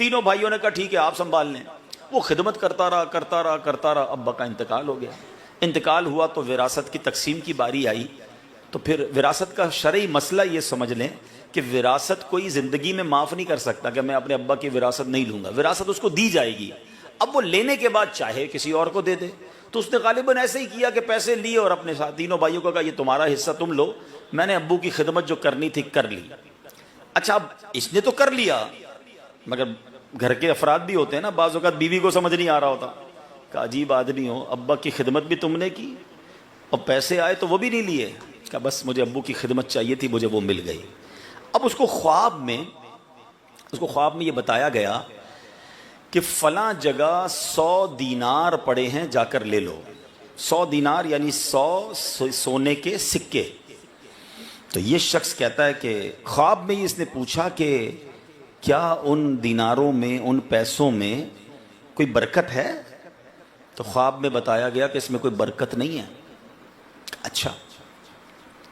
तीनों भाइयों ने कहा ठीक है आप संभाल लें। वो खिदमत करता रहा करता रहा करता रहा। अब्बा का इंतकाल हो गया। इंतकाल हुआ तो विरासत की तकसीम की बारी आई। तो फिर विरासत का शरई मसला ये समझ लें कि विरासत कोई ज़िंदगी में माफ़ नहीं कर सकता कि मैं अपने अब्बा की विरासत नहीं लूँगा। विरासत उसको दी जाएगी। अब वो लेने के बाद चाहे किसी और को दे दे। तो उसने गालिबन ऐसे ही किया कि पैसे लिए और अपने साथ तीनों भाइयों को कहा ये तुम्हारा हिस्सा तुम लो, मैंने अब्बू की खिदमत जो करनी थी कर ली। अच्छा अब इसने तो कर लिया, मगर घर के अफराद भी होते हैं ना, बाज़ औक़ात बीवी को समझ नहीं आ रहा होता। का अजीब आदमी हो, अब्बा की खिदमत भी तुमने की और पैसे आए तो वो भी नहीं लिए। का बस मुझे अब्बू की खिदमत चाहिए थी, मुझे वो मिल गई। अब उसको ख्वाब में ये बताया गया कि फलां जगह 100 दीनार पड़े हैं, जाकर ले लो। 100 दीनार यानी 100 सोने के सिक्के। तो ये शख्स कहता है कि ख्वाब में ही इसने पूछा कि क्या उन दीनारों में, उन पैसों में कोई बरकत है? तो ख्वाब में बताया गया कि इसमें कोई बरकत नहीं है। अच्छा,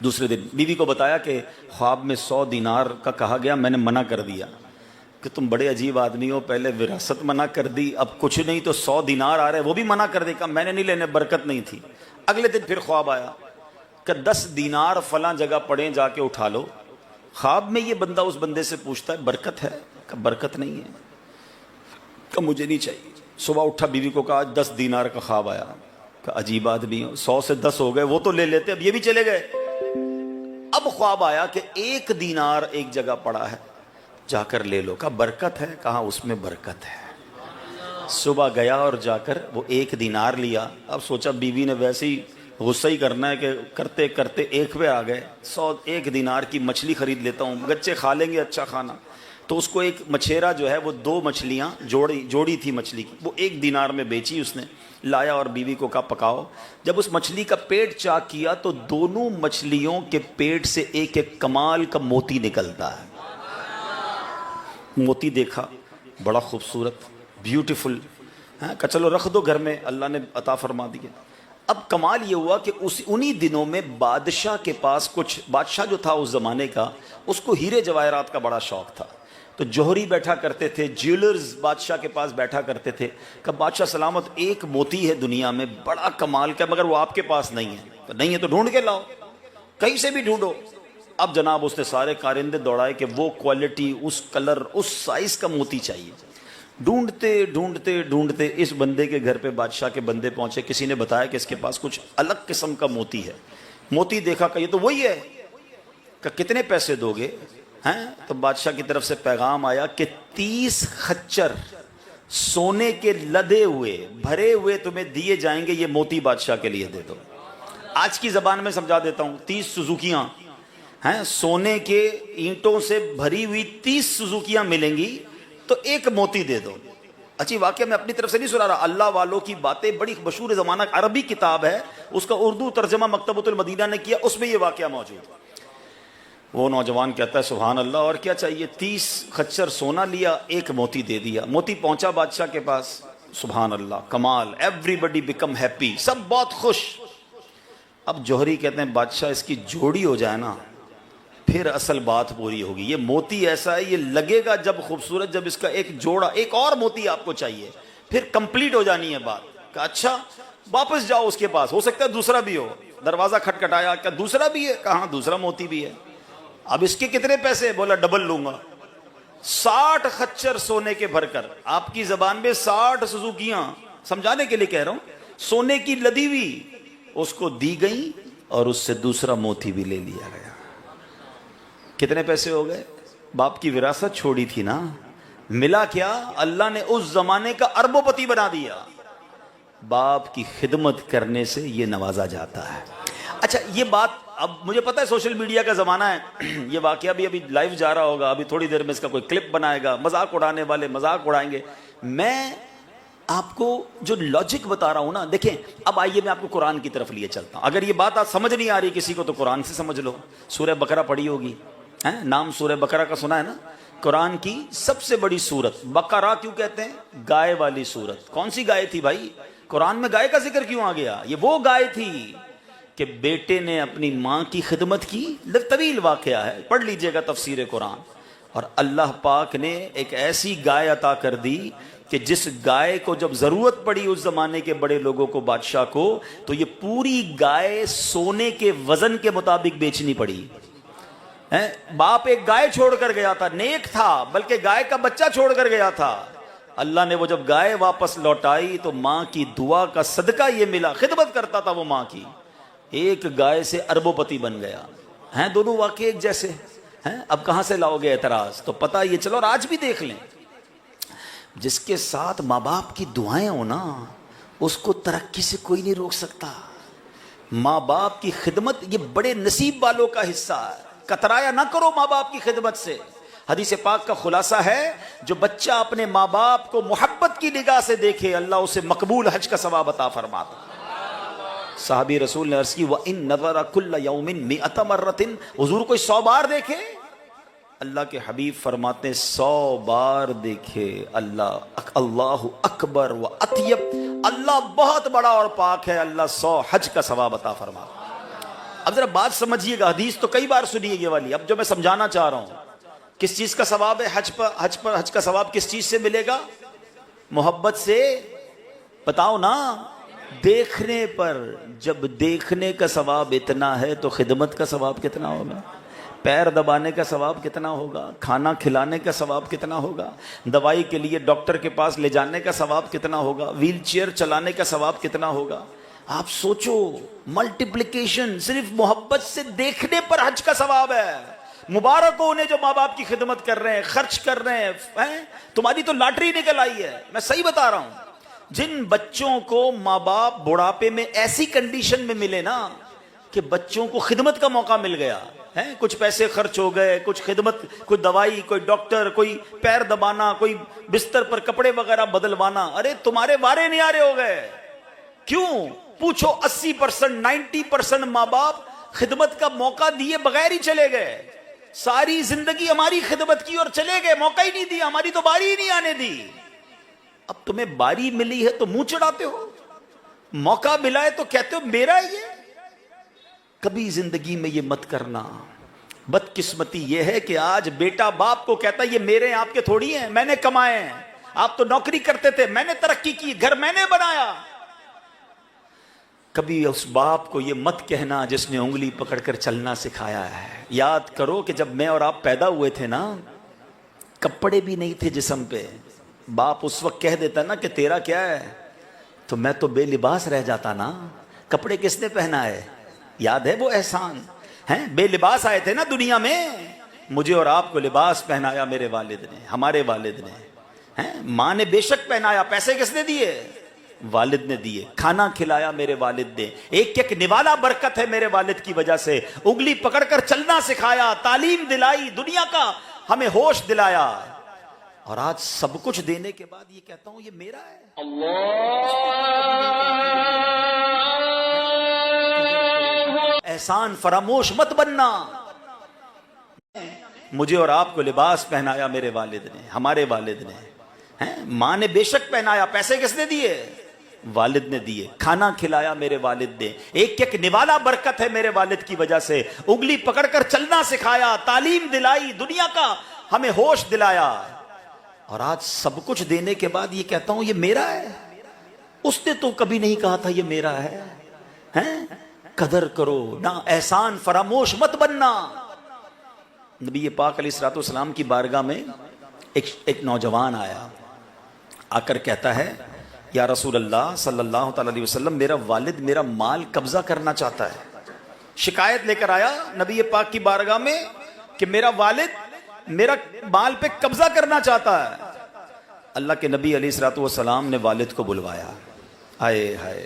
दूसरे दिन बीवी को बताया कि ख्वाब में 100 दीनार का कहा गया, मैंने मना कर दिया कि तुम बड़े अजीब आदमी हो, पहले विरासत मना कर दी, अब कुछ नहीं तो 100 दीनार आ रहे, वो भी मना कर देगा, मैंने नहीं लेने, बरकत नहीं थी। अगले दिन फिर ख्वाब आया कि 10 दीनार फलां जगह पड़े, जाके उठा लो। ख्वाब में ये बंदा उस बंदे से पूछता है बरकत है? का बरकत नहीं है, का मुझे नहीं चाहिए। सुबह उठा, बीवी को कहा 10 दीनार का ख्वाब आया। का अजीब आदमी हो, 100 से 10 हो गए, वो तो ले लेते, अब ये भी चले गए। अब ख्वाब आया कि 1 दीनार एक जगह पड़ा है, जाकर ले लो। का बरकत है? कहा उसमें बरकत है। सुबह गया और जाकर वो 1 दीनार लिया। अब सोचा बीवी ने वैसे ही गुस्सा ही करना है कि करते करते 1 पे आ गए। 1 दीनार की मछली खरीद लेता हूँ, बच्चे खा लेंगे अच्छा खाना। तो उसको एक मछेरा जो है वो 2 मछलियाँ जोड़ी थी मछली की, वो 1 दीनार में बेची उसने। लाया और बीवी को कहा पकाओ। जब उस मछली का पेट चाक किया तो दोनों मछलियों के पेट से एक एक कमाल का मोती निकलता है। मोती देखा, बड़ा खूबसूरत, ब्यूटीफुल है। का चलो रख दो घर में, अल्लाह ने अता फरमा दिया। अब कमाल ये हुआ कि उन्हीं दिनों में बादशाह के पास बादशाह जो था उस ज़माने का, उसको हीरे जवाहरात का बड़ा शौक़ था। तो जौहरी बैठा करते थे, ज्वेलर्स बादशाह के पास बैठा करते थे। कब बादशाह सलामत, एक मोती है दुनिया में बड़ा कमाल का, मगर वो आपके पास नहीं है। तो नहीं है तो ढूंढ के लाओ, कहीं से भी ढूंढो। अब जनाब उसने सारे कारिंदे दौड़ाए कि वो क्वालिटी, उस कलर, उस साइज का मोती चाहिए। ढूंढते ढूंढते ढूंढते इस बंदे के घर पे बादशाह के बंदे पहुंचे। किसी ने बताया कि इसके पास कुछ अलग किस्म का मोती है। मोती देखा कि ये तो वही है। कि कितने पैसे दोगे? हैं? तो बादशाह की तरफ से पैगाम आया कि 30 खच्चर सोने के लदे हुए भरे हुए तुम्हें दिए जाएंगे, ये मोती बादशाह के लिए दे दो। आज की जबान में समझा देता हूं, 30 सुजुकियां हैं, सोने के ईंटों से भरी हुई 30 सुजुकियां मिलेंगी, तो एक मोती दे दो। अच्छी वाकया मैं अपनी तरफ से नहीं सुना रहा, अल्लाह वालों की बातें, बड़ी मशहूर ज़माना अरबी किताब है, उसका उर्दू तर्जमा मकतबतुल मदीना ने किया, उसमें ये वाकया मौजूद। वो नौजवान कहता है सुभान अल्लाह, और क्या चाहिए? 30 खच्चर सोना लिया, एक मोती दे दिया। मोती पहुंचा बादशाह के पास, सुभान अल्लाह, कमाल, एवरीबडी बिकम हैप्पी, सब बहुत खुश। अब जौहरी कहते हैं बादशाह इसकी जोड़ी हो जाए ना, फिर असल बात पूरी होगी। ये मोती ऐसा है, ये लगेगा जब खूबसूरत, जब इसका एक जोड़ा, एक और मोती आपको चाहिए, फिर कंप्लीट हो जानी है बात। कहा अच्छा, वापस जाओ उसके पास, हो सकता है दूसरा भी हो। दरवाजा खटखटाया, क्या दूसरा भी है? कहा दूसरा मोती भी है। अब इसके कितने पैसे? बोला डबल लूंगा। 60 खच्चर सोने के भरकर, आपकी जबान में 60 सुजुकियां, समझाने के लिए कह रहा हूं, सोने की लदी हुई उसको दी गई और उससे दूसरा मोती भी ले लिया गया। कितने पैसे हो गए? बाप की विरासत छोड़ी थी ना, मिला क्या? अल्लाह ने उस जमाने का अरबोपति बना दिया। बाप की खिदमत करने से ये नवाजा जाता है। अच्छा, ये बात, अब मुझे पता है सोशल मीडिया का ज़माना है, ये वाकया भी अभी लाइव जा रहा होगा, अभी थोड़ी देर में इसका कोई क्लिप बनाएगा, मजाक उड़ाने वाले मजाक उड़ाएंगे। मैं आपको जो लॉजिक बता रहा हूं ना, देखें, अब आइए मैं आपको कुरान की तरफ लिए चलता हूं। अगर ये बात आज समझ नहीं आ रही किसी को तो कुरान से समझ लो। सूरह बकरा पढ़ी होगी, है नाम सूरह बकरा का सुना है ना? कुरान की सबसे बड़ी सूरत। बकरा क्यों कहते हैं? गाय वाली सूरत। कौन सी गाय थी भाई? कुरान में गाय का जिक्र क्यों आ गया? ये वो गाय थी कि बेटे ने अपनी माँ की खिदमत की। तवील वाकया है, पढ़ लीजिएगा तफसीर कुरान। और अल्लाह पाक ने एक ऐसी गाय अता कर दी कि जिस गाय को जब जरूरत पड़ी उस जमाने के बड़े लोगों को, बादशाह को, तो ये पूरी गाय सोने के वजन के मुताबिक बेचनी पड़ी है। बाप एक गाय छोड़कर गया था, नेक था, बल्कि गाय का बच्चा छोड़कर गया था। अल्लाह ने वो जब गाय वापस लौटाई तो मां की दुआ का सदका ये मिला, खिदमत करता था वो मां की, एक गाय से अरबोपति बन गया हैं। दोनों वाकई एक जैसे हैं। अब कहां से लाओगे एतराज? तो पता ये चलो, और आज भी देख लें, जिसके साथ माँ बाप की दुआएं हो ना, उसको तरक्की से कोई नहीं रोक सकता। माँ बाप की खिदमत ये बड़े नसीब वालों का हिस्सा है। कतराया ना करो माँ बाप की खिदमत से। हदीस पाक का खुलासा है, जो बच्चा अपने माँ बाप को मोहब्बत की निगाह से देखे, अल्लाह उसे मकबूल हज का सवाब अता फरमाता। साहबी रसूल ने अर्ज़ की, व इन नज़रा कुल्ल यौमिन मिअत मर्रतिन, हुजूर कोई 100 बार देखे? अल्लाह के हबीब फरमाते 100 बार देखे अल्लाहु अकबर व अत्यब, अल्लाह बहुत बड़ा और पाक है, अल्लाह 100 हज का सवाब अता फरमाता। अब जरा बात समझिएगा, हदीस तो कई बार सुनिए ये वाली, अब जो मैं समझाना चाह रहा हूं, किस चीज का सवाब है? हज का सवाब किस चीज से मिलेगा? मोहब्बत से। बताओ ना, देखने पर। जब देखने का सवाब इतना है तो खिदमत का सवाब कितना होगा? पैर दबाने का सवाब कितना होगा? खाना खिलाने का सवाब कितना होगा? दवाई के लिए डॉक्टर के पास ले जाने का सवाब कितना होगा? व्हील चेयर चलाने का सवाब कितना होगा? आप सोचो, मल्टीप्लिकेशन सिर्फ मोहब्बत से देखने पर हज का सवाब है। मुबारक हो उन्हें जो माँ बाप की खिदमत कर रहे हैं, खर्च कर रहे हैं। तुम्हारी तो लॉटरी निकल आई है, मैं सही बता रहा हूं। जिन बच्चों को माँ बाप बुढ़ापे में ऐसी कंडीशन में मिले ना कि बच्चों को खिदमत का मौका मिल गया है, कुछ पैसे खर्च हो गए, कुछ खिदमत, कोई दवाई, कोई डॉक्टर, कोई पैर दबाना, कोई बिस्तर पर कपड़े वगैरह बदलवाना, अरे तुम्हारे वारे नहीं आ रहे हो गए। क्यों? पूछो, 80% 90% माँ बाप खिदमत का मौका दिए बगैर ही चले गए। सारी जिंदगी हमारी खिदमत की और चले गए, मौका ही नहीं दिया, हमारी तो बारी ही नहीं आने दी। अब तुम्हें बारी मिली है तो मुंह चढ़ाते हो, मौका मिला है तो कहते हो मेरा ही है। कभी जिंदगी में ये मत करना। बदकिस्मती ये है कि आज बेटा बाप को कहता है ये मेरे आपके थोड़ी हैं, मैंने कमाए हैं, आप तो नौकरी करते थे, मैंने तरक्की की, घर मैंने बनाया। कभी उस बाप को ये मत कहना जिसने उंगली पकड़कर चलना सिखाया है। याद करो कि जब मैं और आप पैदा हुए थे ना, कपड़े भी नहीं थे जिस्म पे। बाप उस वक्त कह देता ना कि तेरा क्या है, तो मैं तो बेलिबास रह जाता ना। कपड़े किसने पहना है? याद है वो एहसान हैं? बेलिबास आए थे ना दुनिया में, मुझे और आपको लिबास पहनाया मेरे वालिद ने, हमारे वालिद ने हैं। माँ ने बेशक पहनाया, पैसे किसने दिए? वालिद ने दिए। खाना खिलाया मेरे वालिद ने, एक एक निवाला बरकत है मेरे वालिद की वजह से। उंगली पकड़कर चलना सिखाया, तालीम दिलाई, दुनिया का हमें होश दिलाया, और आज सब कुछ देने के बाद ये कहता हूं ये मेरा है। एहसान फरामोश मत बनना। मुझे और आपको लिबास पहनाया मेरे वालिद ने, हमारे वालिद ने हैं। माँ ने बेशक पहनाया, पैसे किसने दिए? वालिद ने दिए। खाना खिलाया मेरे वालिद ने, एक एक निवाला बरकत है मेरे वालिद की वजह से। उंगली पकड़कर चलना सिखाया, तालीम दिलाई, दुनिया का हमें होश दिलाया, और आज सब कुछ देने के बाद ये कहता हूं ये मेरा है। उसने तो कभी नहीं कहा था ये मेरा है, हैं? कदर करो ना, एहसान फरामोश मत बनना। नबी पाक अलैहिस्सलातु वस्सलाम की बारगाह में एक नौजवान आया, आकर कहता है या रसूल अल्लाह सल्लल्लाहु अलैहि वसल्लम, मेरा वालिद मेरा माल कब्जा करना चाहता है। शिकायत लेकर आया नबी पाक की बारगाह में कि मेरा वालिद मेरा माल पे कब्जा करना चाहता है। अल्लाह के नबी अलैहिस्सलातु वस्सलाम ने वालिद को बुलवाया। आए हाय,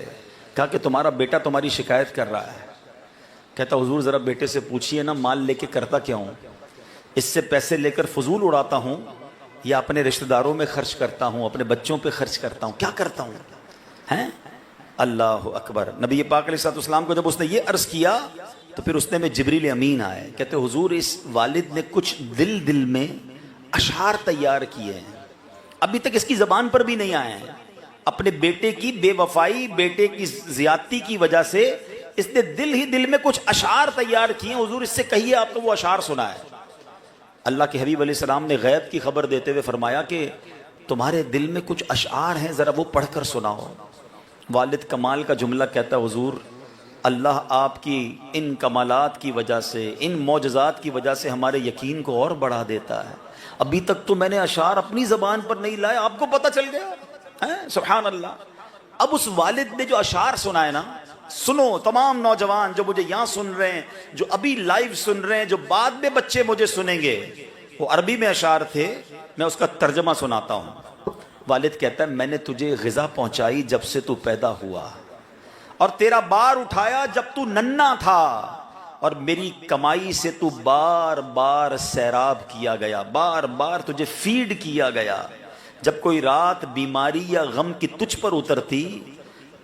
कहा कि तुम्हारा बेटा तुम्हारी शिकायत कर रहा है। कहता हुजूर जरा बेटे से पूछिए ना, माल लेके करता क्या हूं? इससे पैसे लेकर फजूल उड़ाता हूं या अपने रिश्तेदारों में खर्च करता हूं, अपने बच्चों पे खर्च करता हूं, क्या करता हूं? हैं? अल्लाह अकबर। नबी पाक अलैहिस्सलाम को जब उसने ये अर्ज किया तो फिर उसने में जिब्रील अमीन आए। कहते हुजूर इस वालिद ने कुछ दिल में अशार तैयार किए हैं, अभी तक इसकी जबान पर भी नहीं आए हैं। अपने बेटे की बेवफाई, बेटे की ज्यादती की वजह से इसने दिल में कुछ अशार तैयार किए। हुजूर इससे कहिए आपको वो अशार सुना है। अल्लाह के हबीब अलैहिस्सलाम ने गैब की खबर देते हुए फरमाया कि तुम्हारे दिल में कुछ अशआर हैं, ज़रा वो पढ़कर सुनाओ। वालिद कमाल का जुमला कहता है, हुजूर अल्लाह आपकी इन कमालात की वजह से, इन मौजज़ात की वजह से हमारे यकीन को और बढ़ा देता है। अभी तक तो मैंने अशार अपनी ज़बान पर नहीं लाए, आपको पता चल गया है, सुभान अल्लाह। अब उस वालिद ने जो अशार सुनाए ना, सुनो तमाम नौजवान जो मुझे यहाँ सुन रहे हैं, जो अभी लाइव सुन रहे हैं, जो बाद में बच्चे मुझे सुनेंगे, वो अरबी में अशार थे, मैं उसका तर्जमा सुनाता हूँ। वालिद कहता है, मैंने तुझे ग़िज़ा पहुँचाई जब से तू पैदा हुआ, और तेरा बार उठाया जब तू नन्ना था, और मेरी कमाई से तू बार बार सैराब किया गया, बार बार तुझे फीड किया गया। जब कोई रात बीमारी या गम की तुझ पर उतरती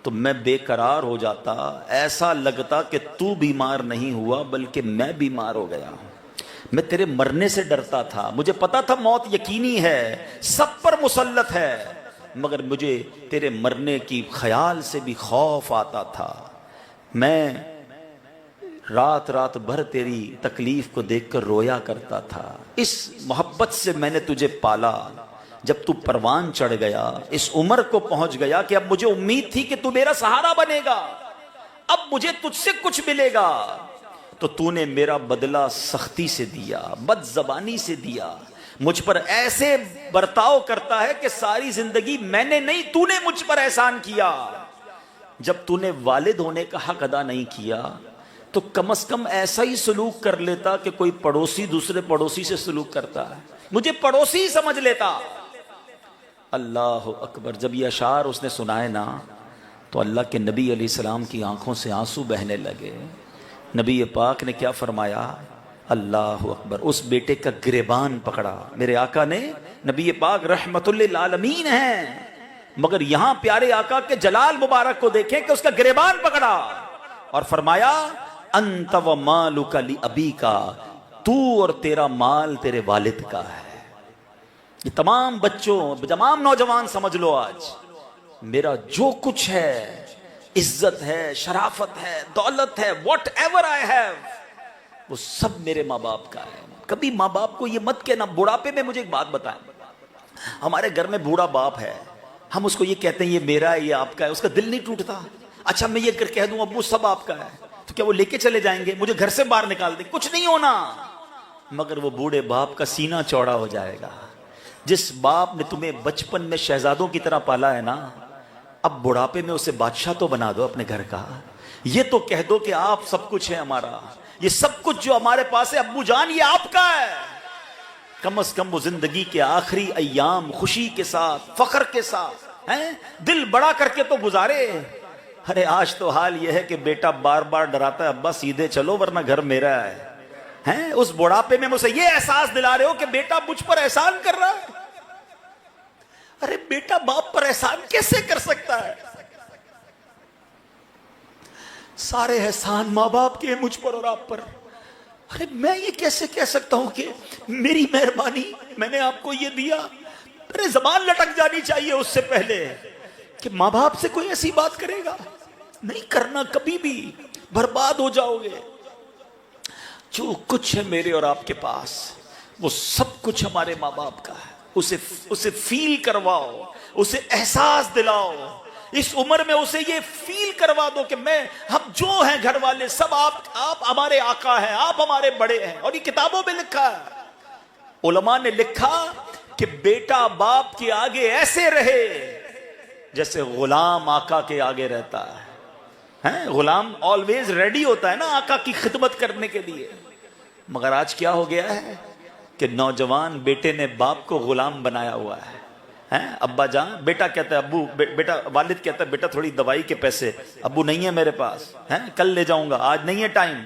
तो मैं बेकरार हो जाता, ऐसा लगता कि तू बीमार नहीं हुआ बल्कि मैं बीमार हो गया हूं। मैं तेरे मरने से डरता था, मुझे पता था मौत यकीनी है, सब पर मुसल्लत है, मगर मुझे तेरे मरने की ख्याल से भी खौफ आता था। मैं रात रात भर तेरी तकलीफ को देखकर रोया करता था। इस मोहब्बत से मैंने तुझे पाला। जब तू परवान चढ़ गया, इस उम्र को पहुंच गया कि अब मुझे उम्मीद थी कि तू मेरा सहारा बनेगा, अब मुझे तुझसे कुछ मिलेगा, तो तूने मेरा बदला सख्ती से दिया, बदजबानी से दिया। मुझ पर ऐसे बर्ताव करता है कि सारी जिंदगी मैंने नहीं, तूने मुझ पर एहसान किया। जब तूने वालिद होने का हक अदा नहीं किया तो कम से कम ऐसा ही सलूक कर लेता कि कोई पड़ोसी दूसरे पड़ोसी से सलूक करता है, मुझे पड़ोसी ही समझ लेता। अल्लाह अकबर। जब ये अशार उसने सुनाए ना, तो अल्लाह के नबी अलैहिस्सलाम की आंखों से आंसू बहने लगे। नबी पाक ने क्या फरमाया, अल्लाह अकबर, उस बेटे का गिरेबान पकड़ा। मेरे आका ने, नबी पाक रहमतुल लिल आलमीन हैं, मगर यहां प्यारे आका के जलाल मुबारक को देखें कि उसका गिरेबान पकड़ा और फरमाया, अंत व मालुका लि अबीका, तू और तेरा माल तेरे वालिद का है। ये तमाम बच्चों, तमाम नौजवान समझ लो, आज मेरा जो कुछ है, इज्जत है, शराफत है, दौलत है, वॉट एवर आई हैव, वो सब मेरे माँ बाप का है। कभी माँ बाप को ये मत कहना। बुढ़ापे में मुझे एक बात बताएं, हमारे घर में बूढ़ा बाप है, हम उसको ये कहते हैं ये मेरा है, ये आपका है, उसका दिल नहीं टूटता? अच्छा मैं ये कह दूं अब्बू सब आपका है, तो क्या वो लेके चले जाएंगे, मुझे घर से बाहर निकाल देंगे? कुछ नहीं होना। मगर वो बूढ़े बाप का सीना चौड़ा हो जाएगा। जिस बाप ने तुम्हें बचपन में शहजादों की तरह पाला है ना, अब बुढ़ापे में उसे बादशाह तो बना दो अपने घर का। ये तो कह दो कि आप सब कुछ है हमारा, ये सब कुछ जो हमारे पास है अब्बू जान ये आपका है। कम से कम वो जिंदगी के आखिरी अय्याम खुशी के साथ, फख्र के साथ, हैं, दिल बड़ा करके तो गुजारे। अरे आज तो हाल यह है कि बेटा बार बार डराता है, अब्बा सीधे चलो वरना घर मेरा है। हैं, उस बुढ़ापे में मुझे ये एहसास दिला रहे हो कि बेटा मुझ पर एहसान कर रहा है। अरे बेटा बाप पर एहसान कैसे कर सकता है? सारे एहसान माँ बाप के मुझ पर और आप पर। अरे मैं ये कैसे कह सकता हूं कि मेरी मेहरबानी, मैंने आपको ये दिया? अरे जबान लटक जानी चाहिए उससे पहले कि माँ बाप से कोई ऐसी बात करेगा। नहीं करना कभी भी, बर्बाद हो जाओगे। जो कुछ है मेरे और आपके पास, वो सब कुछ हमारे माँ बाप का है। उसे फील करवाओ, उसे एहसास दिलाओ। इस उम्र में उसे ये फील करवा दो कि हम जो हैं घर वाले सब आप हमारे आका हैं, आप हमारे बड़े हैं। और ये किताबों में लिखा है, उलमा ने लिखा कि बेटा बाप के आगे ऐसे रहे जैसे गुलाम आका के आगे रहता है। गुलाम ऑलवेज रेडी होता है ना आका की खिदमत करने के लिए। मगर आज क्या हो गया है कि नौजवान बेटे ने बाप को गुलाम बनाया हुआ है। हैं, अब्बा जान, बेटा कहता है अब्बू, बेटा वालिद कहता है बेटा थोड़ी दवाई के पैसे, अब्बू नहीं है मेरे पास, हैं कल ले जाऊंगा, आज नहीं है टाइम,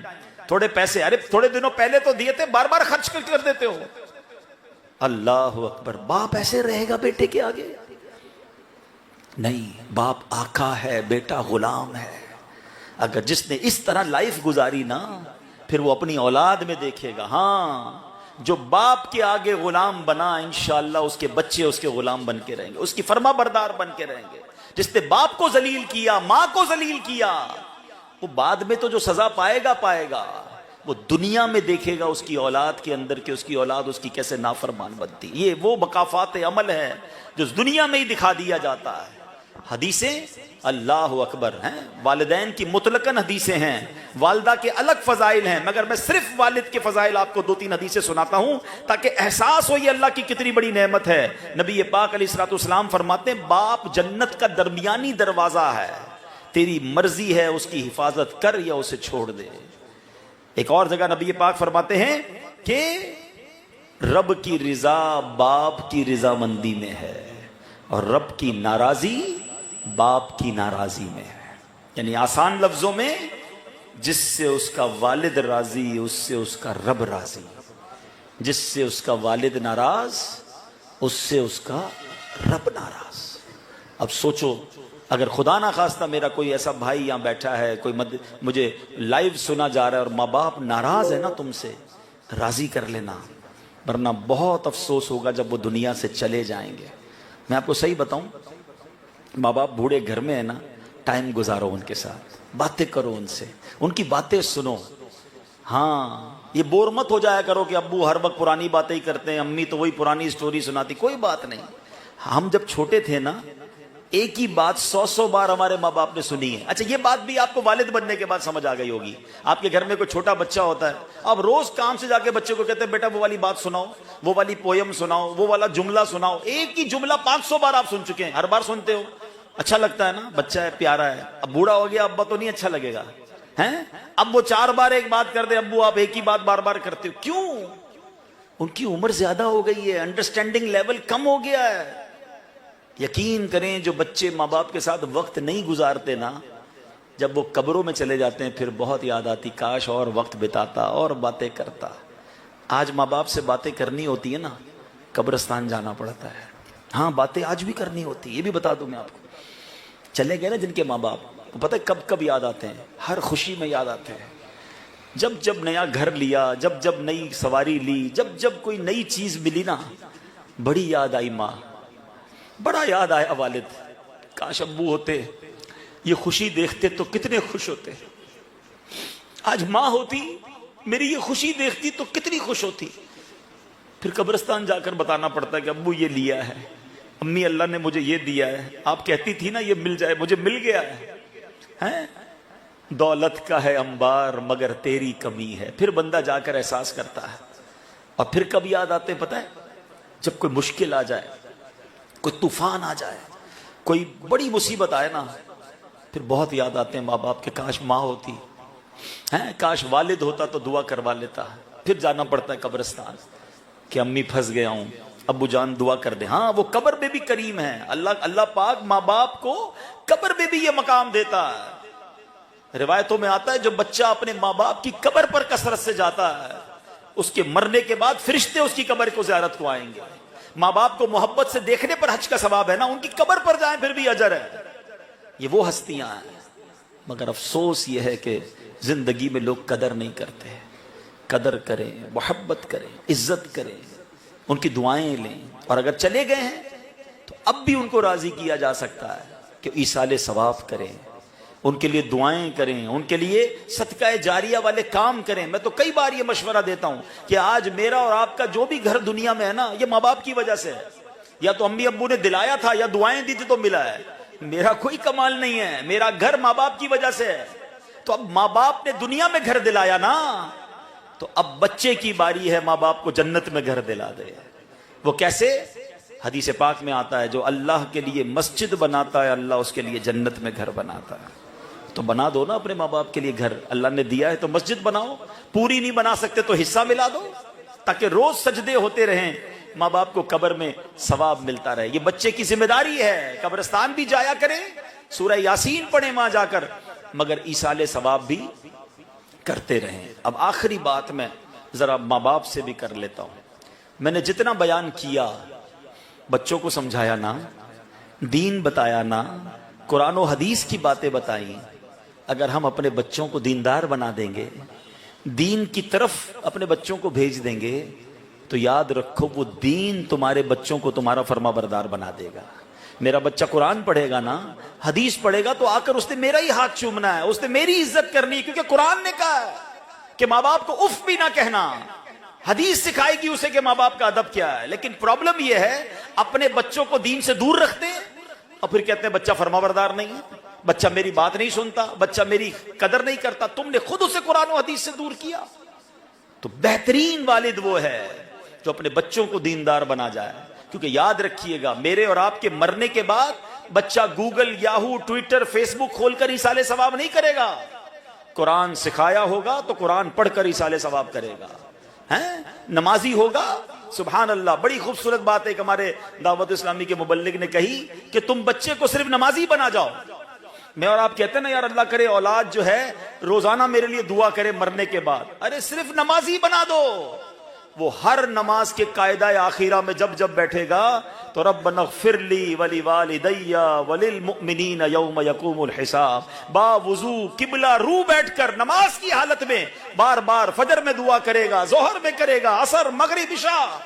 थोड़े पैसे, अरे थोड़े दिनों पहले तो दिए थे, बार बार खर्च कर देते हो। अल्लाह अकबर। बाप ऐसे रहेगा बेटे के आगे? नहीं, बाप आका है, बेटा गुलाम है। अगर जिसने इस तरह लाइफ गुजारी ना, फिर वो अपनी औलाद में देखेगा, हाँ जो बाप के आगे गुलाम बना, इंशाअल्लाह उसके बच्चे उसके गुलाम बन के रहेंगे, उसकी फरमा बरदार बन के रहेंगे। जिसने बाप को जलील किया, माँ को जलील किया, वो बाद में तो जो सजा पाएगा पाएगा। वो दुनिया में देखेगा उसकी औलाद के अंदर के उसकी औलाद उसकी कैसे नाफरमान बनती। ये वो मकाफात अमल है जो दुनिया में ही दिखा दिया जाता है। हदीसें अल्लाह अकबर हैं, वालिदैन की मुतलकन हदीसें हैं, वालदा के अलग फजाइल हैं, मगर मैं सिर्फ वालिद के फजाइल आपको 2-3 हदीसें सुनाता हूं ताकि एहसास हो ये अल्लाह की कितनी बड़ी नेमत है। नबी पाक अलैहिस्सलाम फरमाते हैं, बाप जन्नत का दरमियानी दरवाजा है, तेरी मर्जी है उसकी हिफाजत कर या उसे छोड़ दे। एक और जगह नबी पाक फरमाते हैं कि रब की रिजा बाप की रिजामंदी में है और रब की नाराजी बाप की नाराजी में है। यानी आसान लफ्जों में, जिससे उसका वालिद राजी उससे उसका रब राजी, जिससे उसका वालिद नाराज उससे उसका रब नाराज। अब सोचो, अगर खुदा ना खास्ता मेरा कोई ऐसा भाई यहां बैठा है, कोई मुझे लाइव सुना जा रहा है और माँ बाप नाराज है ना तुमसे, राजी कर लेना, वरना बहुत अफसोस होगा जब वो दुनिया से चले जाएंगे। मैं आपको सही बताऊं, माँ बाप बूढ़े घर में है ना, टाइम गुजारो उनके साथ, बातें करो उनसे, उनकी बातें सुनो। हाँ, ये बोर मत हो जाया करो कि अब्बू हर वक्त पुरानी बातें ही करते हैं, अम्मी तो वही पुरानी स्टोरी सुनाती। कोई बात नहीं, हम जब छोटे थे ना, एक ही बात 100 बार हमारे माँ बाप ने सुनी है। अच्छा, ये बात भी आपको वालिद बनने के बाद समझ आ गई होगी। आपके घर में कोई छोटा बच्चा होता है, आप रोज काम से जाके बच्चे को कहते हैं, बेटा वो वाली बात सुनाओ, वो वाली पोयम सुनाओ, वो वाला जुमला सुनाओ। एक ही जुमला 500 बार आप सुन चुके हैं, हर बार सुनते हो, अच्छा लगता है ना, बच्चा है, प्यारा है। अब बूढ़ा हो गया, अब्बा तो नहीं अच्छा लगेगा हैं। अब वो 4 बार एक बात कर दे, अब्बू आप एक ही बात बार बार करते हो, क्यों? उनकी उम्र ज्यादा हो गई है, अंडरस्टैंडिंग लेवल कम हो गया है। यकीन करें, जो बच्चे माँ बाप के साथ वक्त नहीं गुजारते ना, जब वो कब्रों में चले जाते हैं फिर बहुत याद आती, काश और वक्त बिताता और बातें करता। आज माँ बाप से बातें करनी होती है ना, कब्रिस्तान जाना पड़ता है। हाँ, बातें आज भी करनी होती है, ये भी बता दूं मैं आपको। चले गए ना जिनके माँ बाप, वो पता है कब कब याद आते हैं? हर खुशी में याद आते हैं। जब जब नया घर लिया, जब जब नई सवारी ली, जब जब कोई नई चीज मिली ना, बड़ी याद आई माँ, बड़ा याद आया वालिद। काश अब्बू होते, ये खुशी देखते तो कितने खुश होते। आज माँ होती, मेरी ये खुशी देखती तो कितनी खुश होती। फिर कब्रिस्तान जाकर बताना पड़ता है कि अब्बू ये लिया है, अम्मी अल्लाह ने मुझे ये दिया है, आप कहती थी ना ये मिल जाए, मुझे मिल गया है, हैं? दौलत का है अंबार मगर तेरी कमी है। फिर बंदा जाकर एहसास करता है। और फिर कब याद आते पता है? जब कोई मुश्किल आ जाए, कोई तूफान आ जाए, कोई बड़ी मुसीबत आए ना, फिर बहुत याद आते हैं माँ बाप के। काश माँ होती है, काश वालिद होता तो दुआ करवा लेता। फिर जाना पड़ता है कब्रिस्तान कि अम्मी फंस गया हूं, अब्बू जान दुआ कर दे। हाँ, वो कब्र में भी करीम है। अल्लाह पाक माँ बाप को कब्र में भी ये मकाम देता है। रिवायतों में आता है, जो बच्चा अपने माँ बाप की कब्र पर कसरत से जाता है, उसके मरने के बाद फरिश्ते उसकी कब्र को ज़ियारत को आएंगे। माँ बाप को मोहब्बत से देखने पर हज का सवाब है ना, उनकी कब्र पर जाएं फिर भी अजर है। ये वो हस्तियां हैं। मगर अफसोस ये है कि जिंदगी में लोग कदर नहीं करते। कदर करें, मोहब्बत करें, इज्जत करें, उनकी दुआएं लें। और अगर चले गए हैं तो अब भी उनको राजी किया जा सकता है कि ईसाले सवाब करें, उनके लिए दुआएं करें, उनके लिए सदका जारिया वाले काम करें। मैं तो कई बार ये मशवरा देता हूं कि आज मेरा और आपका जो भी घर दुनिया में है ना, ये माँ बाप की वजह से है। या तो अम्मी अब्बू ने दिलाया था या दुआएं दी थी तो मिला है। मेरा कोई कमाल नहीं है, मेरा घर माँ बाप की वजह से है। तो अब माँ बाप ने दुनिया में घर दिलाया ना, तो अब बच्चे की बारी है माँ बाप को जन्नत में घर दिला दे। वो कैसे? हदीस पाक में आता है, जो अल्लाह के लिए मस्जिद बनाता है, अल्लाह उसके लिए जन्नत में घर बनाता है। तो बना दो ना अपने माँ बाप के लिए घर। अल्लाह ने दिया है तो मस्जिद बनाओ। पूरी नहीं बना सकते तो हिस्सा मिला दो, ताकि रोज सजदे होते रहें, माँ बाप को कब्र में सवाब मिलता रहे। ये बच्चे की जिम्मेदारी है। कब्रिस्तान भी जाया करें, सूरह यासीन पढ़े वहां जाकर, मगर ईसाले सवाब भी करते रहें। अब आखिरी बात मैं जरा माँ बाप से भी कर लेता हूं। मैंने जितना बयान किया, बच्चों को समझाया ना, दीन बताया ना, कुरान और हदीस की बातें बताई। अगर हम अपने बच्चों को दीनदार बना देंगे, दीन की तरफ अपने बच्चों को भेज देंगे, तो याद रखो वो दीन तुम्हारे बच्चों को तुम्हारा फर्माबरदार बना देगा। मेरा बच्चा कुरान पढ़ेगा ना, हदीस पढ़ेगा, तो आकर उसने मेरा ही हाथ चूमना है, उसने मेरी इज्जत करनी है, क्योंकि कुरान ने कहा है कि माँ बाप को उफ भी ना कहना। हदीस सिखाएगी उसे कि माँ बाप का अदब क्या है। लेकिन प्रॉब्लम यह है, अपने बच्चों को दीन से दूर रखते हैं और फिर कहते हैं बच्चा फरमाबरदार नहीं है, बच्चा मेरी बात नहीं सुनता, बच्चा मेरी कदर नहीं करता। तुमने खुद उसे कुरान और हदीस से दूर किया। तो बेहतरीन वालिद वो है जो अपने बच्चों को दीनदार बना जाए। क्योंकि याद रखिएगा, मेरे और आपके मरने के बाद बच्चा गूगल, याहू, ट्विटर, फेसबुक खोलकर इसाले सवाब नहीं करेगा। कुरान सिखाया होगा तो कुरान पढ़कर इसाले सवाब करेगा। हैं, नमाजी होगा। सुभान अल्लाह, बड़ी खूबसूरत बात है। हमारे दावत इस्लामी के मुबल्लिग ने कही कि तुम बच्चे को सिर्फ नमाजी बना जाओ। मैं और आप कहते हैं ना, यार अल्लाह करे औलाद जो है रोजाना मेरे लिए दुआ करे मरने के बाद। अरे सिर्फ नमाजी बना दो। वो हर नमाज के कायदा आखिरा में जब जब बैठेगा तो रब्बना ग़फ़िरली वली वालिदैया वलिल मुमिनीन यौम यक़ूमुल हिसाब, बावुज़ू किबला रू बैठकर नमाज की हालत में बार बार फजर में दुआ करेगा, जोहर में करेगा, असर, मगरिब, इशा।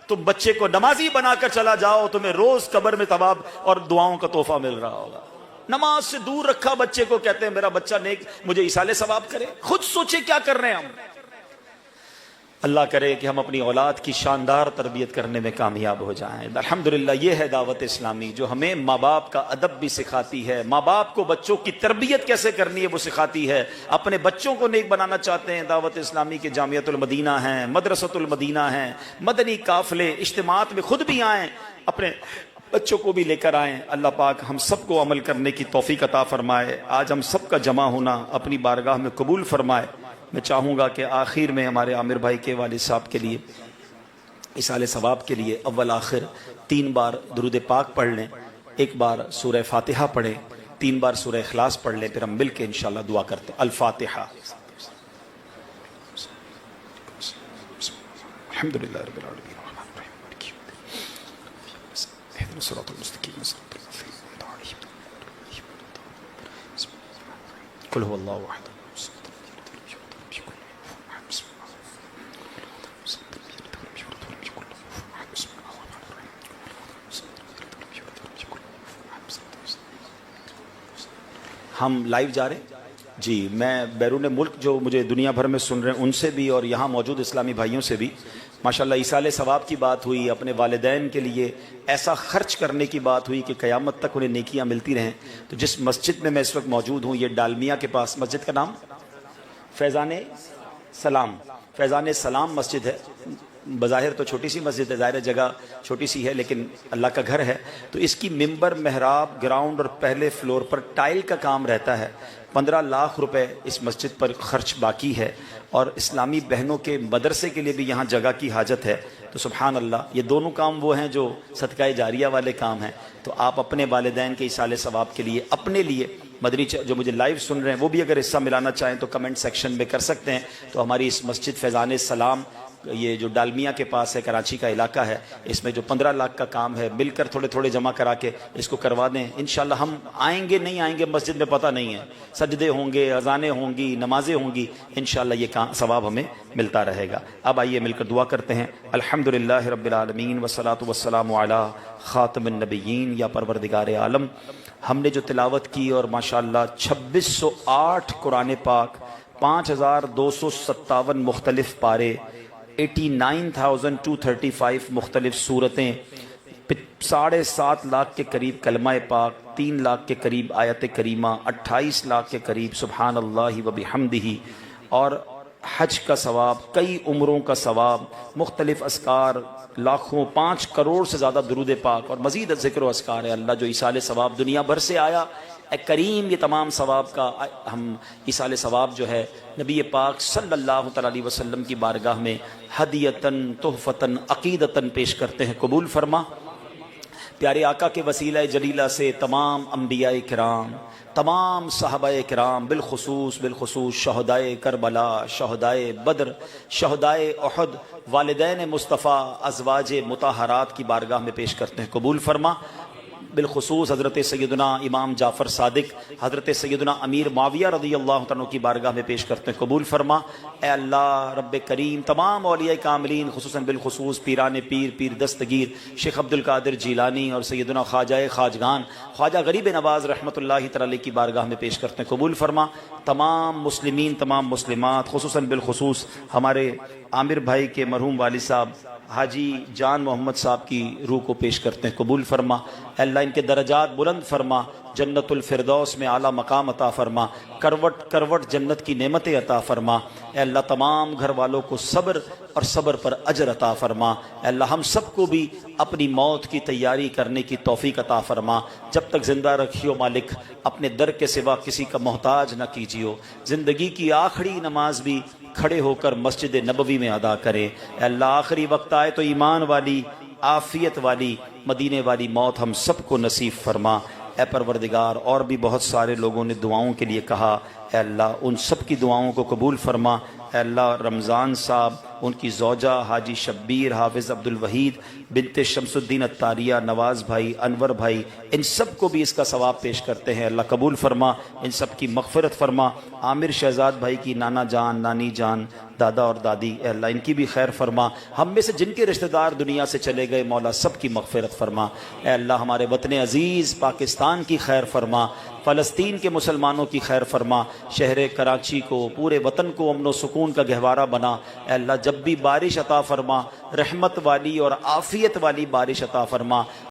तुम बच्चे को नमाजी बनाकर चला जाओ, तुम्हें रोज कब्र में तवाब और दुआओं का तोहफा मिल रहा होगा। नमाज से दूर रखा बच्चे को, कहते हैं मेरा बच्चा नेक, मुझे इसाले सवाब करे। खुद सोचे क्या कर रहे हैं हम। अल्लाह करे कि हम अपनी औलाद की शानदार तरबियत करने में कामयाब हो जाएं। अल्हम्दुलिल्लाह, ये है दावत इस्लामी जो हमें माँ बाप का अदब भी सिखाती है, माँ बाप को बच्चों की तरबियत कैसे करनी है वो सिखाती है। अपने बच्चों को नेक बनाना चाहते हैं, दावत इस्लामी के जामियतुल मदीना हैं, मदरसतुल मदीना हैं, मदनी काफिले इज्तिमात में खुद भी आएँ, अपने बच्चों को भी लेकर आएँ। अल्लाह पाक हम सबको अमल करने की तौफीक अता फरमाए। आज हम सबका जमा होना अपनी बारगाह में कबूल फरमाए। मैं चाहूँगा कि आखिर में हमारे आमिर भाई के वालिद साहब के लिए इसाले सवाब के लिए अव्वल आखिर 3 बार दुरूद पाक पढ़ लें, 1 बार सूरह फातिहा पढ़ें, 3 बार सूरह इखलास पढ़ लें, फिर हम मिल के इंशाअल्लाह दुआ करते हैं। अल-फातिहा। अल्हम्दुलिल्लाह रब्बिल आलमीन सिरातुल मुस्तकीम कुल हुवल्लाहु अहद। हम लाइव जा रहे हैं जी। मैं बैरून मुल्क जो मुझे दुनिया भर में सुन रहे हैं उनसे भी और यहाँ मौजूद इस्लामी भाइयों से भी माशाल्लाह इसाले सवाब की बात हुई, अपने वालिदैन के लिए ऐसा खर्च करने की बात हुई कि क़यामत तक उन्हें नेकियां मिलती रहें। तो जिस मस्जिद में मैं इस वक्त मौजूद हूँ, ये डालमिया के पास, मस्जिद का नाम फैज़ान सलाम मस्जिद है। बज़ाहिर तो छोटी सी मस्जिद है, ज़ाहिर जगह छोटी सी है, लेकिन अल्लाह का घर है। तो इसकी मिंबर, मेहराब, ग्राउंड और पहले फ्लोर पर टाइल का काम रहता है। 15 लाख रुपए इस मस्जिद पर खर्च बाकी है और इस्लामी बहनों के मदरसे के लिए भी यहाँ जगह की हाजत है। तो सुभान अल्लाह, ये दोनों काम वो हैं जो सदका जारिया वाले काम हैं। तो आप अपने वालिदैन के इसाले सवाब के लिए, अपने लिए, मदरी जो मुझे लाइव सुन रहे हैं वो भी अगर हिस्सा मिलाना चाहें तो कमेंट सेक्शन में कर सकते हैं। तो हमारी इस मस्जिद फैज़ान सलाम, ये जो डालमिया के पास है, कराची का इलाका है, इसमें जो 15 लाख का काम है, मिलकर थोड़े थोड़े जमा करा के इसको करवा दें। इंशाल्लाह हम आएंगे नहीं आएंगे मस्जिद में पता नहीं है, सजदे होंगे, अजानें होंगी, नमाजें होंगी, इंशाल्लाह ये सवाब हमें मिलता रहेगा। अब आइए मिलकर दुआ करते हैं। अल्हम्दुलिल्लाह रब्बिल आलमीन वस्सलातु वस्सलामु अला खातमिन नबिय्यीन। या परवरदिगार आलम, हमने जो तिलावत की और माशाल्लाह 2608 कुरान पाक, 5257 मुख्तलिफ पारे, 89,235 मुख्तलिफ सूरतें, 7.5 लाख के करीब कलमा पाक, 3 लाख के करीब आयत करीमा, 28 लाख के करीब सुबहान अल्लाहि व बिहम्दिही, और हज का सवाब, कई उम्रों का सवाब, मुख्तलिफ अस्कार, लाखों, 5 करोड़ से ज़्यादा दुरूद पाक और मज़ीद ज़िक्र व अस्कार है अल्लाह जो इसाले सवाब दुनिया भर से आया। ए करीम, ये तमाम सवाब का हम इसाले सवाब जो है नबी पाक सल्लल्लाहु अलैहि वसल्लम की बारगाह में हदियतन, तोहफ़तन, अक़ीदतन पेश करते हैं। कबूल फरमा। प्यारे आका के वसीला जलीला से तमाम अम्बियाए किराम, तमाम सहाबाए किराम, बिलखुसूस शहदाए करबला, शहदाए बद्र, शहदाए उहद, वालिदैन मुस्तफ़ा, अज़वाज मुताहरात की बारगाह में पेश करते हैं। कबूल फरमा। बिलखुसूस हज़रत सैयदना इमाम जाफ़र सादिक, हज़रत सैयदना अमीर माविया रज़ी अल्लाह तआला की बारगाह में पेश करते हैं। कबूल फरमा ए अल्लाह रब्बे करीम, तमाम औलिया कामिलीन खुसूसन बिलखुसूस पीरान पीर, पीर दस्तगीर शेख अब्दुल कादिर जीलानी और सैयदना ख्वाजा खाजगान ख्वाजा गरीब नवाज़ रहमतुल्लाहि तआला अलैह की बारगाह में पेश करते हैं। कबूल फरमा तमाम मुस्लिमीन, तमाम मुस्लिमात, खुसूसन बिलखुसूस हमारे आमिर भाई के मरहूम वालिद साहब हाजी जान मोहम्मद साहब की रूह को पेश करते हैं। कबूल फरमा अल्लाह इनके दरजात बुलंद फरमा, जन्नतुल फिरदौस में आला मकाम अता फरमा, करवट करवट जन्नत की नेमतें अता फरमा। अल्लाह तमाम घर वालों को सब्र और सब्र पर अजर अता फरमा। अल्लाह हम सबको भी अपनी मौत की तैयारी करने की तौफीक अता फरमा। जब तक ज़िंदा रखियो मालिक, अपने दर के सिवा किसी का मोहताज न कीजियो। ज़िंदगी की आखिरी नमाज भी खड़े होकर मस्जिद नबवी में अदा करें। अल्लाह आखिरी वक्त आए तो ईमान वाली, आफियत वाली, मदीने वाली मौत हम सबको नसीब फरमा। ए परवरदिगार, और भी बहुत सारे लोगों ने दुआओं के लिए कहा, ए अल्लाह उन सब की दुआओं को कबूल फरमा। ए अल्लाह रमज़ान साहब, उनकी ज़ौजा हाजी शब्बीर, हाफिज़ अब्दुल वहीद, बिनते शमसुद्दीन अत्तारिया, नवाज़ भाई, अनवर भाई, इन सब को भी इसका सवाब पेश करते हैं। अल्लाह कबूल फरमा, इन सब की मग़फ़िरत फरमा। आमिर शहज़ाद भाई की नाना जान, नानी जान, दादा और दादी, अल्लाह इनकी भी खैर फरमा। हम में से जिनके रिश्तेदार दुनिया से चले गए, मौला सब की मग़फ़िरत फरमा। ए अल्लाह हमारे वतन अज़ीज़ पाकिस्तान की खैर फरमा, फ़लस्तीन के मुसलमानों की खैर फरमा, शहर कराची को, पूरे वतन को अमन व सुकून का गहवारा बना। ए अल्लाह जब भी बारिश अता फरमा, रहमत वाली और आफ़ियत वाली बारिश अता फरमा।